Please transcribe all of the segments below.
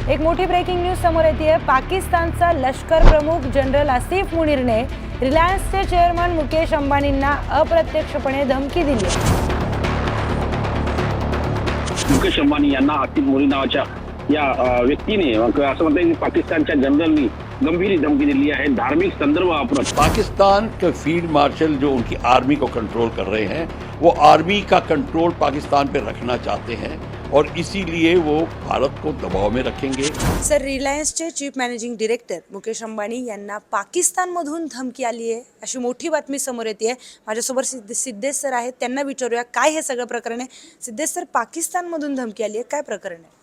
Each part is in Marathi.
एक मोठी ब्रेकिंग न्यूज समोर येते। पाकिस्तानचा लष्कर प्रमुख जनरल आसिफ मुनीरने रिलायन्सचे चेअरमन मुकेश अंबानींना अप्रत्यक्षपणे धमकी दिली आहे। मुकेश अंबानी यांना आसिफ मुनीर नावाच्या या व्यक्तीने असं म्हणतात की पाकिस्तानच्या जनरलनी गंभीर धमकी दिली है। धार्मिक संदर्भ वापरत पाकिस्तान के फील्ड मार्शल जो उनकी आर्मी को कंट्रोल कर रहे हैं, वो आर्मी का कंट्रोल पाकिस्तान पे रखना चाहते हैं और इसीलिए वो भारत को दबाव में रखेंगे। सर, रिलायन्सचे chief managing director Mukesh Ambani यांना पाकिस्तानमधून धमकी आली आहे अशी मोठी बातमी समोर येते। माझ्यासोबत सिद्धेश सर आहेत, त्यांना विचारूया काय हे सगळं प्रकरण आहे। सिद्धेश सर, पाकिस्तानमधून धमकी आली आहे, काय प्रकरण आहे?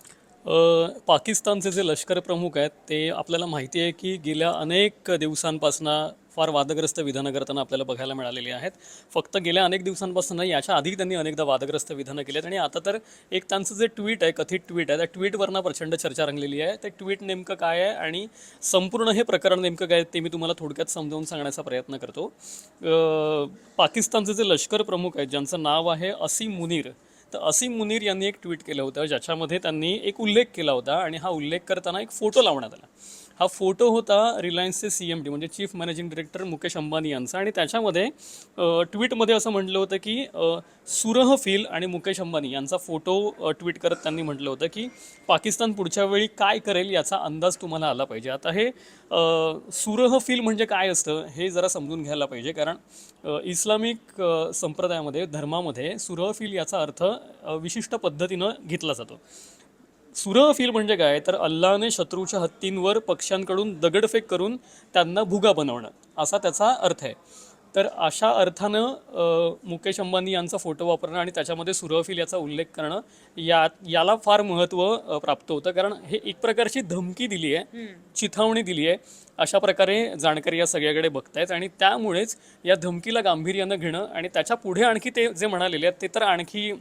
पाकिस्तानचे जे लष्कर प्रमुख आहेत ते आपल्याला माहिती आहे की गेल्या अनेक दिवसांपासून फार वादग्रस्त विधानं करताना आपल्याला बघायला मिळालेली आहेत। फक्त गेल्या अनेक दिवसांपासून याच्या आधी त्यांनी अनेकदा वादग्रस्त विधानं केली आहेत आणि आता तर एक त्यांचं जे ट्विट आहे, कथित ट्विट आहे, त्या ट्विटवरनं प्रचंड चर्चा रंगलेली आहे। ते ट्विट नेमकं काय आहे आणि संपूर्ण हे प्रकरण नेमकं काय ते मी तुम्हाला थोडक्यात समजावून सांगण्याचा प्रयत्न करतो। पाकिस्तानचे जे लष्कर प्रमुख आहेत ज्यांचं नाव आहे असीम मुनीर, तर असीम मुनीर यांनी एक ट्विट केलं होतं ज्याच्यामध्ये त्यांनी एक उल्लेख केला होता आणि हा उल्लेख करताना एक फोटो लावण्यात आला। हा फोटो होता रिलायन्सचे CMD म्हणजे chief managing director Mukesh Ambani यांचा आणि त्याच्यामध्ये ट्विटमध्ये असं म्हटलं होतं की सुरह फील आणि मुकेश अंबानी यांचा फोटो ट्विट करत त्यांनी म्हटलं होतं की पाकिस्तान पुढच्या वेळी काय करेल याचा अंदाज तुम्हाला आला पाहिजे। आता हे सुरह फील म्हणजे काय असतं हे जरा समजून घ्यायला पाहिजे, कारण इस्लामिक संप्रदायामध्ये धर्मामध्ये सुरह फील याचा अर्थ विशिष्ट पद्धतीनं घेतला जातो। सुरह फील म्हणजे काय तर अल्लाने शत्रूच्या हत्तींवर पक्ष्यांकडून दगडफेक करून त्यांना भुगा बनवणं असा त्याचा अर्थ आहे। तर अशा अर्थानं मुकेश अंबानी यांचा फोटो वापरणं आणि त्याच्यामध्ये सुरह फील याचा उल्लेख करणं याला फार महत्त्व प्राप्त होतं, कारण हे एक प्रकारची धमकी दिली आहे, चिथावणी दिली आहे अशा प्रकारे जाणकारी या सगळ्याकडे बघतायत आणि त्यामुळेच या धमकीला गांभीर्यानं घेणं आणि त्याच्या पुढे आणखी ते जे म्हणालेले आहेत ते तर आणखी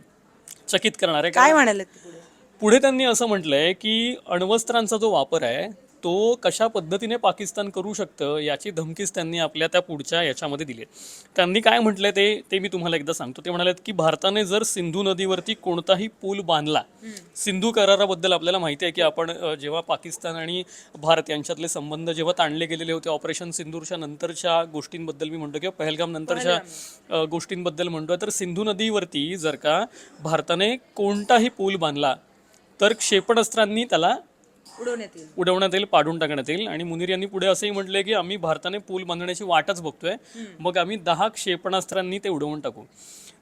चकित करणार आहे। काय म्हणाले पुढे त्यांनी असं म्हटलंय की अण्वस्त्रांचा जो वापर आहे तो कशा पद्धतीने पाकिस्तान करू शकतं याची धमकीच त्यांनी आपल्या त्या पुढच्या याच्यामध्ये दिली आहे। त्यांनी काय म्हटलंय ते मी तुम्हाला एकदा सांगतो। ते म्हणालेत की भारताने जर सिंधू नदीवरती कोणताही पूल बांधला, सिंधू कराराबद्दल आपल्याला माहिती आहे की आपण जेव्हा पाकिस्तान आणि भारत यांच्यातले संबंध जेव्हा ताणले गेलेले होते ऑपरेशन सिंदूरच्या नंतरच्या गोष्टींबद्दल मी म्हणतो किंवा पहलगाम नंतरच्या गोष्टींबद्दल म्हणतोय, तर सिंधू नदीवरती जर का भारताने कोणताही पूल बांधला तर क्षेपणास्त्रांनी त्याला उडवण्यात येईल, पाडून टाकण्यात येईल। आणि मुनीर यांनी पुढे असंही म्हटलंय की आम्ही भारताने पूल बांधण्याची वाटच बघतोय, मग आम्ही 10 क्षेपणास्त्रांनी ते उडवून टाकू।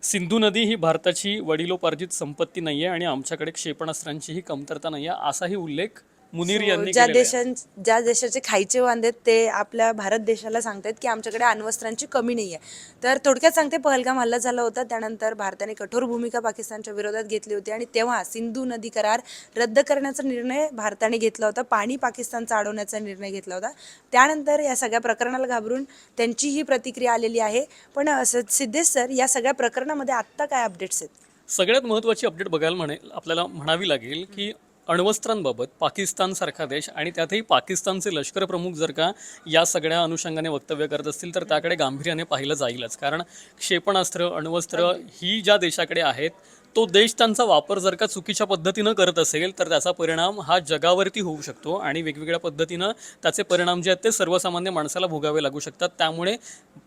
सिंधू नदी ही भारताची वडिलोपार्जित संपत्ती नाहीये आणि आमच्याकडे क्षेपणास्त्रांचीही कमतरता नाहीये असाही उल्लेख मुनीर यांनी ज्या देशाचे खायचे वांदे ते आपल्या भारत देशाला सांगतात की आमच्याकडे अण्वस्त्रांची कमी नाही आहे। तर थोडक्यात सांगते, पहलगाम हल्ला झाला होता, त्यानंतर भारताने कठोर भूमिका पाकिस्तानच्या विरोधात घेतली होती आणि तेव्हा सिंधू नदी करार रद्द करण्याचा निर्णय भारताने घेतला होता, पाणी पाकिस्तानचा अडवण्याचा निर्णय घेतला होता। त्यानंतर या सगळ्या प्रकरणाला घाबरून त्यांची ही प्रतिक्रिया आलेली आहे। पण सिद्धेश सर, या सगळ्या प्रकरणामध्ये आत्ता काय अपडेट्स आहेत? सगळ्यात महत्त्वाची अपडेट बघायला आपल्याला म्हणावी लागेल की अण्वस्त्रांबाबत पाकिस्तानसारखा देश आणि त्यातही पाकिस्तानचे लष्कर प्रमुख जर का या सगळ्या अनुषंगाने वक्तव्य करत असतील तर त्याकडे गांभीर्याने पाहिलं जाईलच, कारण क्षेपणास्त्र अण्वस्त्र ही ज्या देशाकडे आहेत तो देश त्यांचा वापर जर का चुकीच्या पद्धतीनं करत असेल तर त्याचा परिणाम हा जगावरती होऊ शकतो आणि वेगवेगळ्या पद्धतीनं त्याचे परिणाम जे आहेत ते सर्वसामान्य माणसाला भोगावे लागू शकतात। त्यामुळे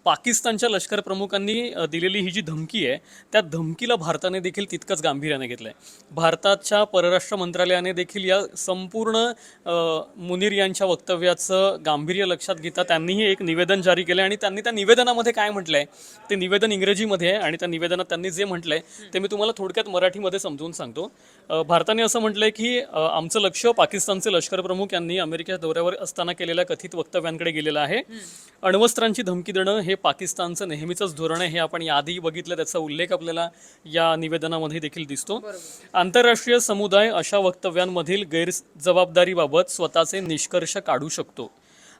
पाकिस्तानच्या लष्कर प्रमुखांनी दिलेली ही जी धमकी आहे त्या धमकीला भारताने देखील तितकंच गांभीर्याने घेतलं आहे। भारताच्या परराष्ट्र मंत्रालयाने देखील या संपूर्ण मुनीर यांच्या वक्तव्याचं गांभीर्य लक्षात घेता त्यांनीही एक निवेदन जारी केलं आणि त्यांनी त्या निवेदनामध्ये काय म्हटलं आहे, ते निवेदन इंग्रजीमध्ये आहे आणि त्या निवेदनात त्यांनी जे म्हटलं आहे ते मी तुम्हाला थोडक्यात मराठीमध्ये समजून सांगतो। भारताने असं म्हटलंय की आमचं लक्ष पाकिस्तानचे लष्कर प्रमुख यांनी अमेरिकेच्या दौऱ्यावर असताना केलेल्या कथित वक्तव्यांकडे गेलेलं आहे। अण्वस्त्रांची धमकी देणं हे पाकिस्तानचं नेहमीचंच धोरण आहे, हे आपण याआधी बघितलं, त्याचा उल्लेख आपल्याला या निवेदनामध्ये देखील दिसतो। आंतरराष्ट्रीय समुदाय अशा वक्तव्यांमधील गैरजबाबदारीबाबत स्वतःचे निष्कर्ष काढू शकतो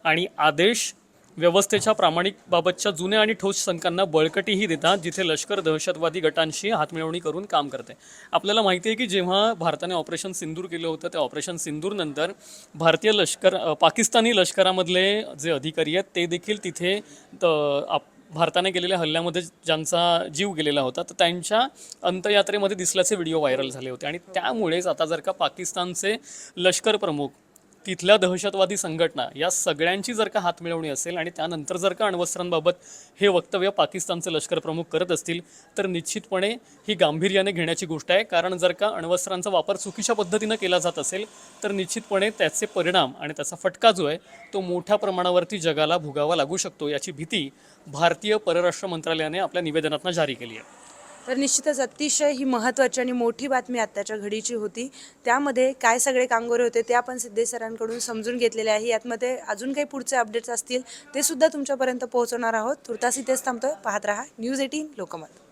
आणि आदेश व्यवस्थेच्या प्रामाणिकबाबतच्या जुन्या आणि ठोस शंकांना बळकटीही देतात जिथे लष्कर दहशतवादी गटांशी हातमिळवणी करून काम करते। आपल्याला माहिती आहे की जेव्हा भारताने ऑपरेशन सिंदूर केलं होतं त्या ऑपरेशन सिंदूर नंतर पाकिस्तानी लष्करामधले जे अधिकारी आहेत ते देखील तिथे भारताने केलेल्या हल्ल्यामध्ये ज्यांचा जीव गेलेला होता तर त्यांच्या अंत्ययात्रेमध्ये दिसल्याचे व्हिडिओ व्हायरल झाले होते. आणि त्यामुळेच आता जर का पाकिस्तानचे लष्कर प्रमुख, तिथल्या दहशतवादी संघटना या सगळ्यांची जर का हातमिळवणी असेल आणि त्यानंतर जर का अण्वस्त्रांबाबत हे वक्तव्य पाकिस्तानचे लष्कर प्रमुख करत असतील तर निश्चितपणे ही गांभीर्याने घेण्याची गोष्ट आहे. कारण जर का अण्वस्त्रांचा वापर चुकीच्या पद्धतीनं केला जात असेल तर निश्चितपणे त्याचे परिणाम आणि त्याचा फटका जो आहे तो मोठ्या प्रमाणावरती जगाला भोगावा लागू शकतो, याची भीती भारतीय परराष्ट्र मंत्रालयाने आपल्या निवेदनातून जारी केली आहे. तर निश्चितच अतिशय ही महत्त्वाची आणि मोठी बातमी आत्ताच्या घडीची होती. त्यामध्ये काय सगळे कांगोरे होते ते आपण सिद्धेश सरांकडून समजून घेतलेले आहे. यातमध्ये अजून काही पुढचे अपडेट्स असतील ते सुद्धा तुमच्यापर्यंत पोहोचवणार आहोत. तुर्तास इथेच थांबतोय. पाहत रहा न्यूज 18 लोकमत.